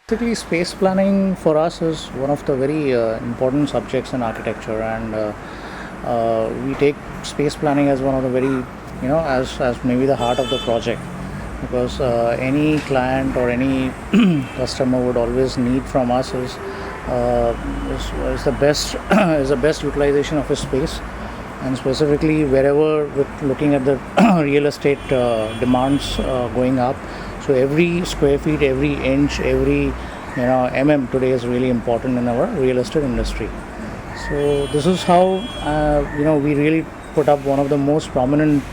Basically, space planning for us is one of the very important subjects in architecture, and we take space planning as one of the very, as maybe the heart of the project, because any client or any customer would always need from us is the best is the best utilization of his space, and specifically wherever with looking at the real estate demands going up. So every square feet, every inch, every today is really important in our real estate industry. So this is how we really put up one of the most prominent.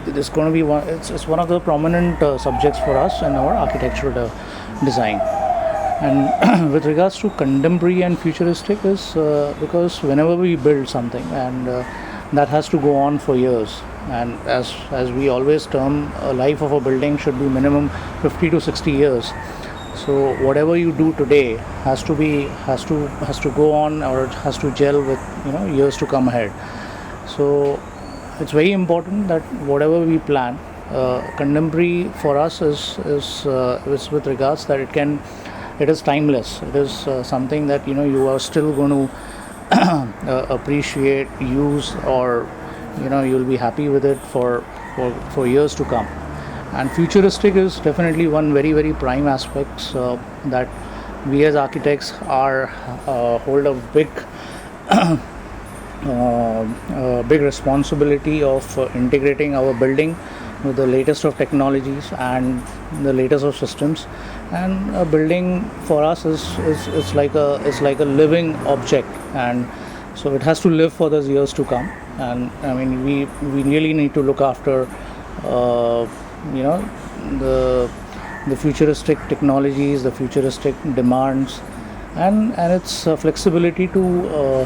This is going to be one. It's one of the prominent subjects for us in our architectural design. And with regards to contemporary and futuristic is because whenever we build something and that has to go on for years, and as we always term, a life of a building should be minimum 50 to 60 years. So whatever you do today has to go on, or it has to gel with years to come ahead. So it's very important that whatever we plan, contemporary for us is with regards that it is timeless. It is something that you are still going to appreciate, use, or you'll be happy with it for years to come. And futuristic is definitely one very, very prime aspects that we as architects hold a big responsibility of integrating our building with the latest of technologies and the latest of systems. And a building for us is like a living object, and so it has to live for those years to come. And I mean, we really need to look after the futuristic technologies, the futuristic demands, and its flexibility to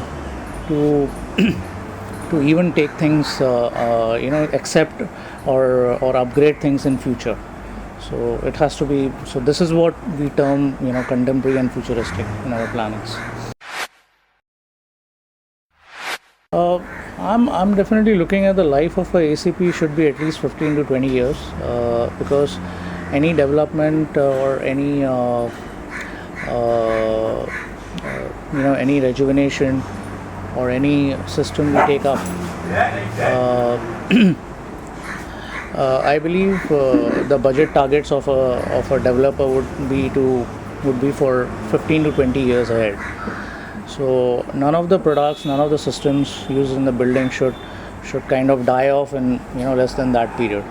to even take things, accept or upgrade things in future. So it has to be. So this is what we term contemporary and futuristic in our plannings. I'm definitely looking at the life of a ACP should be at least 15 to 20 years, because any development or any any rejuvenation or any system we take up, I believe the budget targets of a developer would be for 15 to 20 years ahead. So none of the products, none of the systems used in the building should kind of die off in less than that period.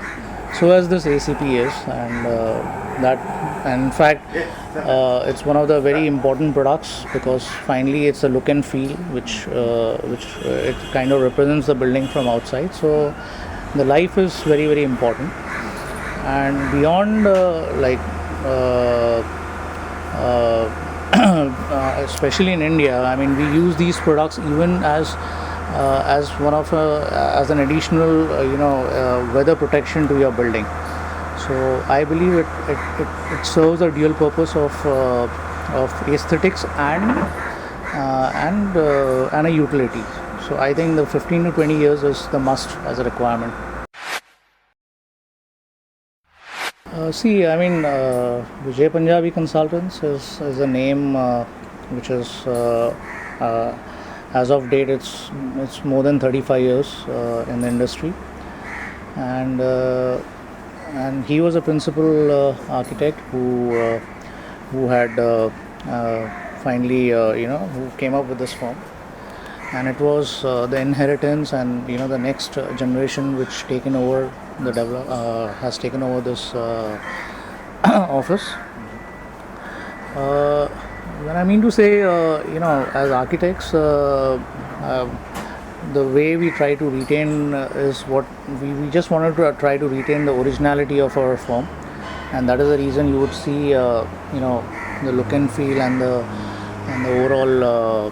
So as this ACP is, and in fact it's one of the very important products, because finally it's a look and feel which it kind of represents the building from outside. So the life is very, very important. And beyond especially in India, I mean, we use these products even as as an additional weather protection to your building. So I believe it serves a dual purpose of aesthetics and a utility. So I think the 15 to 20 years is the must as a requirement. Vijay Punjabi Consultants is a name which is as of date it's more than 35 years in the industry, and he was a principal architect who had finally who came up with this firm. And it was the inheritance and the next generation which has taken over this office. When I mean to say, as architects, the way we try to retain is what we just wanted to try to retain the originality of our firm, and that is the reason you would see the look and feel and the overall.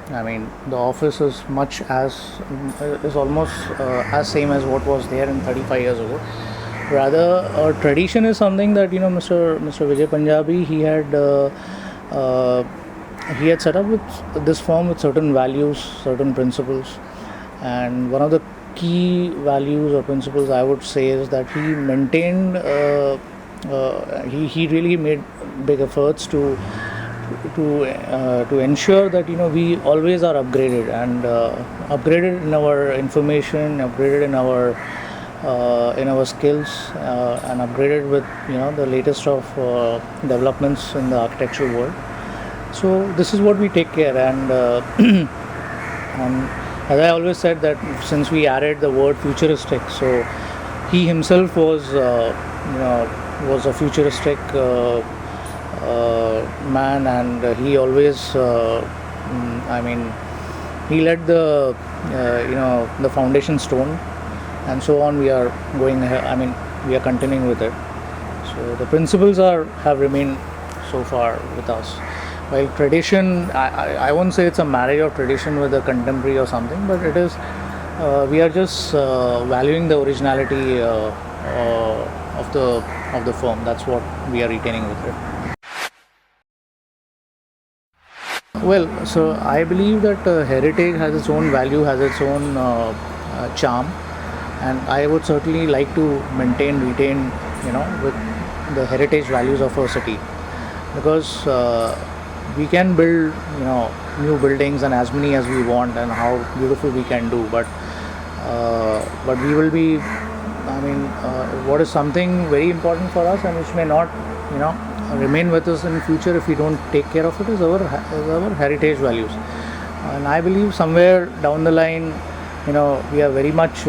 The office is almost as same as what was there in 35 years ago. Rather, tradition is something that Mr. Vijay Punjabi he had set up with this firm with certain values, certain principles, and one of the key values or principles I would say is that he maintained he really made big efforts to ensure that we always are upgraded and upgraded in our information, upgraded in our skills, and upgraded with the latest of developments in the architectural world. So this is what we take care, and as I always said that since we added the word futuristic, so he himself was a futuristic man, and he always he led the foundation stone, and so on. We are going ahead, we are continuing with it. So the principles have remained so far with us. While tradition, I won't say it's a marriage of tradition with a contemporary or something, but it is, we are just valuing the originality of the firm. That's what we are retaining with it. Well, so I believe that heritage has its own value, has its own charm, and I would certainly like to retain, with the heritage values of our city, because we can build, new buildings and as many as we want, and how beautiful we can do, but we will be, what is something very important for us and which may not, remain with us in future if we don't take care of it, is our heritage values. And I believe somewhere down the line, we are very much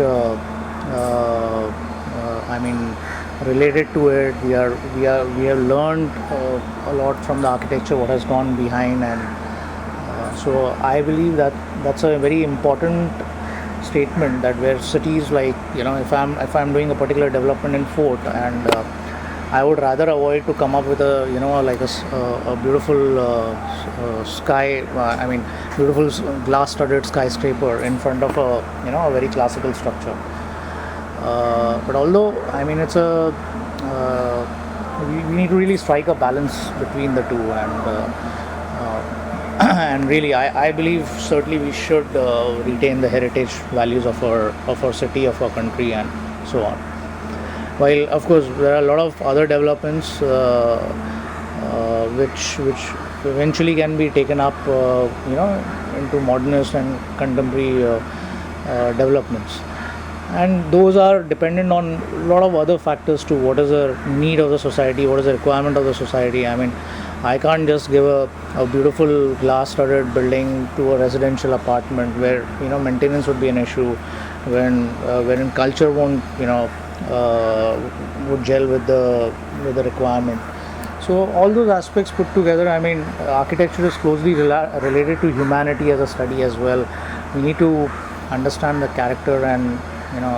related to it. We have learned a lot from the architecture, what has gone behind, and so I believe that that's a very important statement, that where cities like, if I'm doing a particular development in Fort, and I would rather avoid to come up with a a beautiful sky, beautiful glass-studded skyscraper in front of a very classical structure. But although it's we need to really strike a balance between the two, and and really I believe certainly we should retain the heritage values of our city, of our country, and so on. While of course there are a lot of other developments which eventually can be taken up into modernist and contemporary developments, and those are dependent on a lot of other factors too. What is the need of the society, what is the requirement of the society. I can't just give a beautiful glass-studded building to a residential apartment where maintenance would be an issue, wherein culture won't would gel with the requirement. So all those aspects put together, architecture is closely related to humanity as a study as well. We need to understand the character and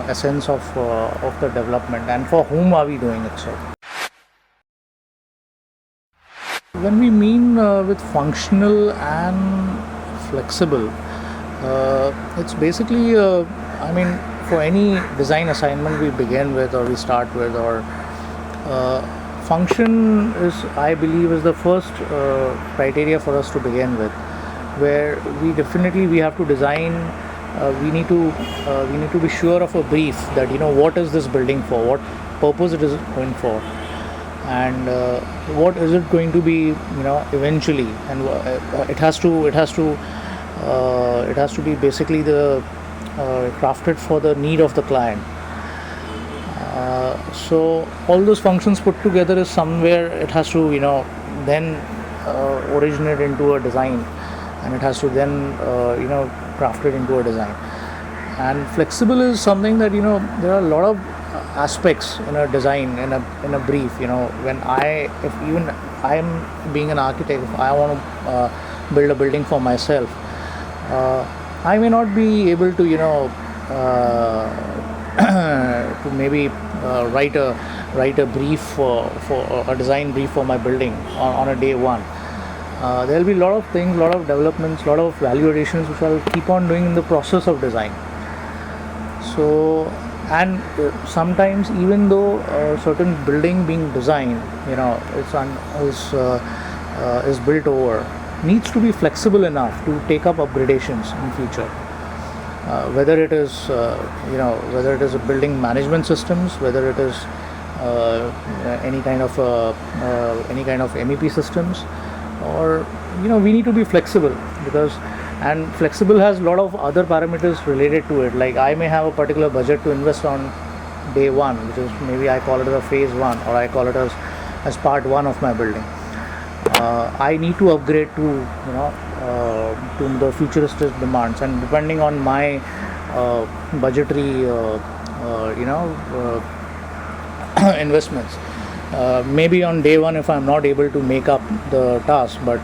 essence of the development, and for whom are we doing it. So when we mean with functional and flexible, it's basically for any design assignment we begin with, or we start with, or function is, I believe, is the first criteria for us to begin with, where we have to design. We need to be sure of a brief, that what is this building for, what purpose it is going for, and what is it going to be eventually, and it has to be basically the crafted for the need of the client. So all those functions put together is somewhere it has to then originate into a design, and it has to then crafted into a design. And flexible is something that there are a lot of aspects in a design, in a brief. When if I am being an architect, if I want to build a building for myself, I may not be able to to maybe write a brief for a design brief for my building on a day one. There will be a lot of things, a lot of developments, a lot of value additions which I'll keep on doing in the process of design. So, and sometimes even though a certain building being designed, is built over, needs to be flexible enough to take up upgradations in future. Whether it is a building management systems, whether it is any kind of MEP systems, or we need to be flexible, because and flexible has a lot of other parameters related to it. Like I may have a particular budget to invest on day one, which is maybe I call it as a phase one, or I call it as part one of my building. I need to upgrade to the futuristic demands, and depending on my budgetary investments, maybe on day one if I'm not able to make up the task, but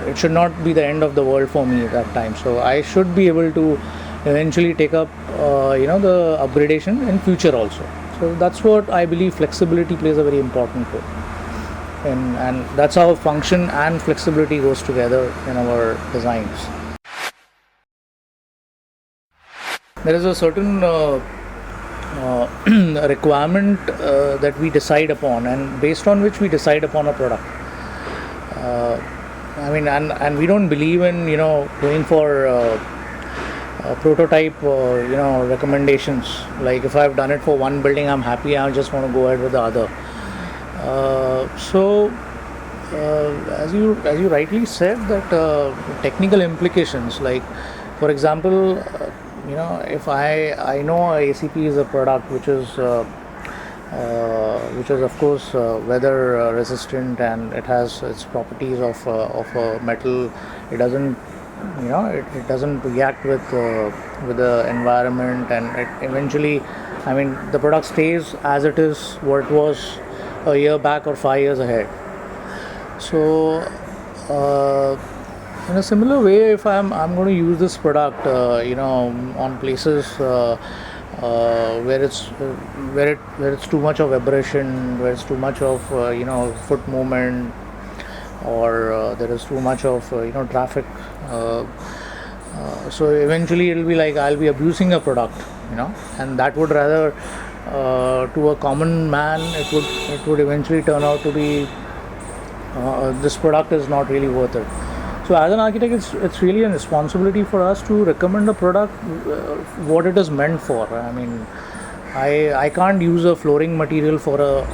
it should not be the end of the world for me at that time. So I should be able to eventually take up the upgradation in future also. So that's what I believe, flexibility plays a very important role, and that's how function and flexibility goes together in our designs. There is a certain requirement that we decide upon, and based on which we decide upon a product. And we don't believe in going for prototype recommendations. Like if I've done it for one building, I'm happy, I just want to go ahead with the other. As you rightly said, that technical implications, like for example, if I know ACP is a product which is of course weather resistant, and it has its properties of a metal. It doesn't it doesn't react with the environment, and it eventually, the product stays as it is, what it was a year back or 5 years ahead. So in a similar way, if I'm going to use this product on places where it's too much of abrasion, where it's too much of foot movement, or there is too much of traffic, so eventually it'll be like I'll be abusing a product, and that would rather to a common man it would eventually turn out to be this product is not really worth it. So as an architect, it's really a responsibility for us to recommend a product what it is meant for. I can't use a flooring material for a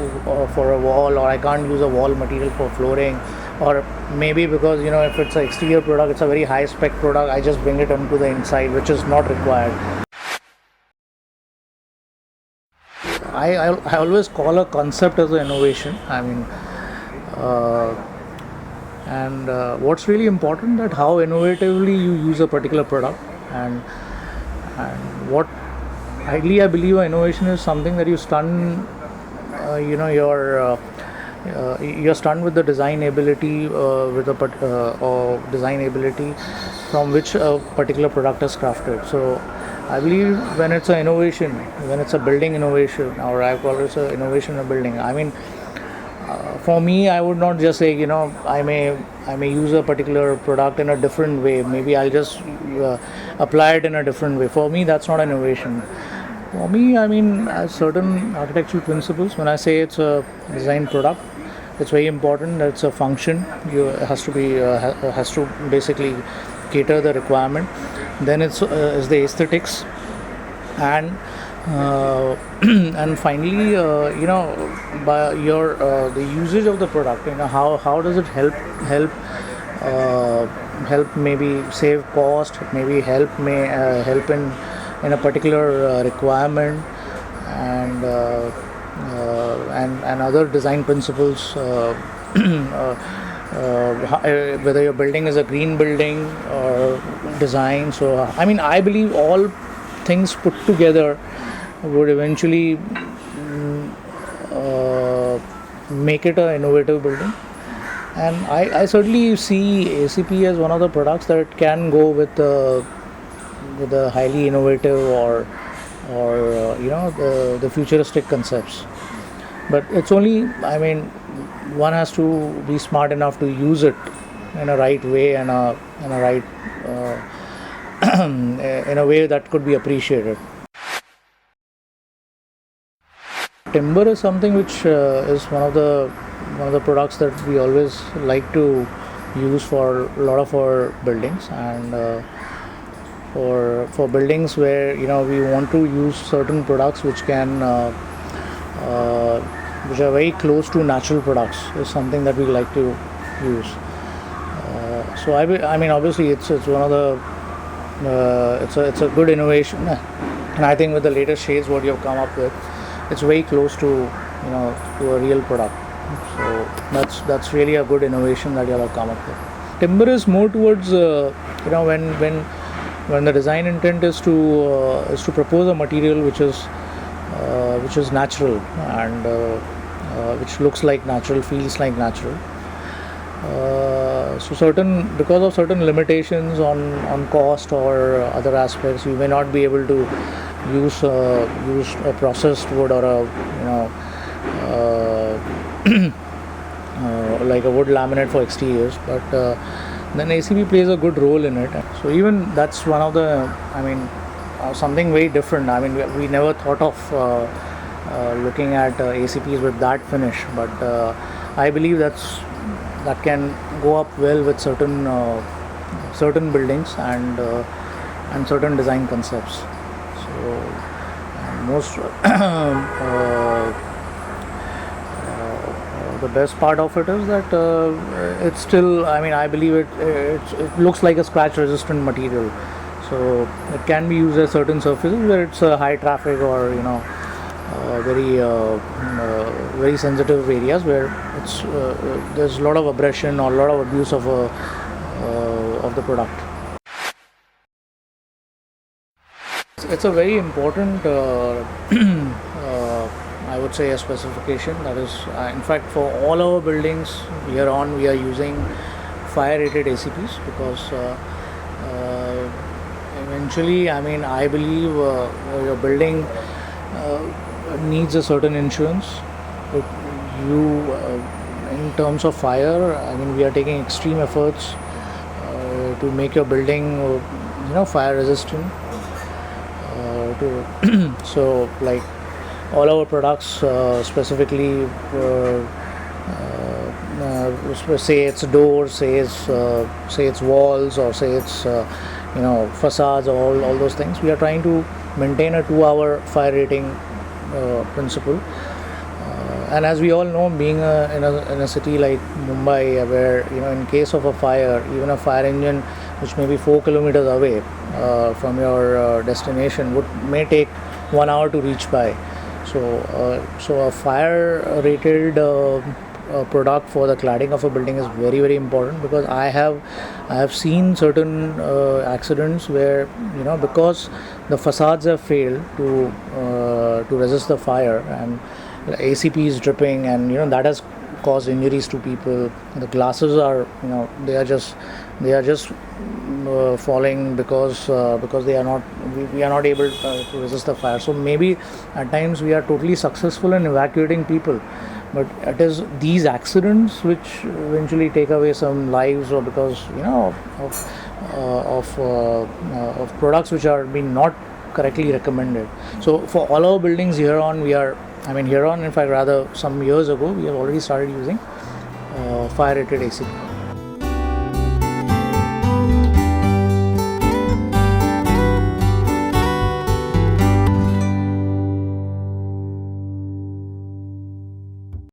wall, or I can't use a wall material for flooring, or maybe because if it's an exterior product, it's a very high spec product, I just bring it onto the inside, which is not required. I always call a concept as an innovation. What's really important, that how innovatively you use a particular product, and what ideally I believe innovation is something that you stun you're stunned with the design ability or design ability from which a particular product is crafted. So I believe when it's an innovation, when it's a building innovation, or I call it an innovation in a building, for me, I would not just say, I may use a particular product in a different way. Maybe I'll just apply it in a different way. For me, that's not innovation. For me, as certain architectural principles, when I say it's a design product, it's very important that it's a function. It has to basically cater the requirement. Then it's the aesthetics, and and finally, by the usage of the product, how does it help maybe save cost, maybe help in a particular requirement, and other design principles. Whether your building is a green building or design. So I believe all things put together would eventually make it an innovative building, and I certainly see ACP as one of the products that can go with the highly innovative or the futuristic concepts. But it's only, one has to be smart enough to use it in a right way, and in a right in a way that could be appreciated. Timber is something which is one of the products that we always like to use for a lot of our buildings, and for buildings where we want to use certain products which can which are very close to natural products is something that we like to use. So I mean obviously it's one of the it's a good innovation, and I think with the latest shades what you have come up with, it's very close to to a real product. So that's really a good innovation that you have come up with. Timber is more towards when the design intent is to propose a material which is natural and which looks like natural, feels like natural. So because of certain limitations on cost or other aspects, you may not be able to use a processed wood or a like a wood laminate for exteriors, but then ACP plays a good role in it. So even that's one of the, something very different. I mean, we never thought of looking at ACPs with that finish, but I believe that can go up well with certain buildings and certain design concepts. So most the best part of it is that it's still, I believe it looks like a scratch resistant material, so it can be used at certain surfaces where it's high traffic or very sensitive areas where it's there's a lot of abrasion or a lot of abuse of the product. It's a very important I would say a specification that is in fact for all our buildings here on we are using fire rated ACPs because eventually I believe your building needs a certain insurance. In terms of fire, we are taking extreme efforts to make your building fire resistant. So like all our products specifically say it's doors, say it's walls, or say it's facades, all those things, we are trying to maintain a 2-hour fire rating principle. And as we all know, being in a city like Mumbai, where in case of a fire, even a fire engine which may be 4 kilometers away from your destination may take 1 hour to reach by. So a fire rated product for the cladding of a building is very, very important, because I have seen certain accidents where because the facades have failed to resist the fire, and ACP is dripping, and that has caused injuries to people. The glasses are they are just falling because we are not able to resist the fire. So maybe at times we are totally successful in evacuating people, but it is these accidents which eventually take away some lives, or because of products which are being not correctly recommended. So for all our buildings here on, in fact rather some years ago we have already started using fire rated ACP.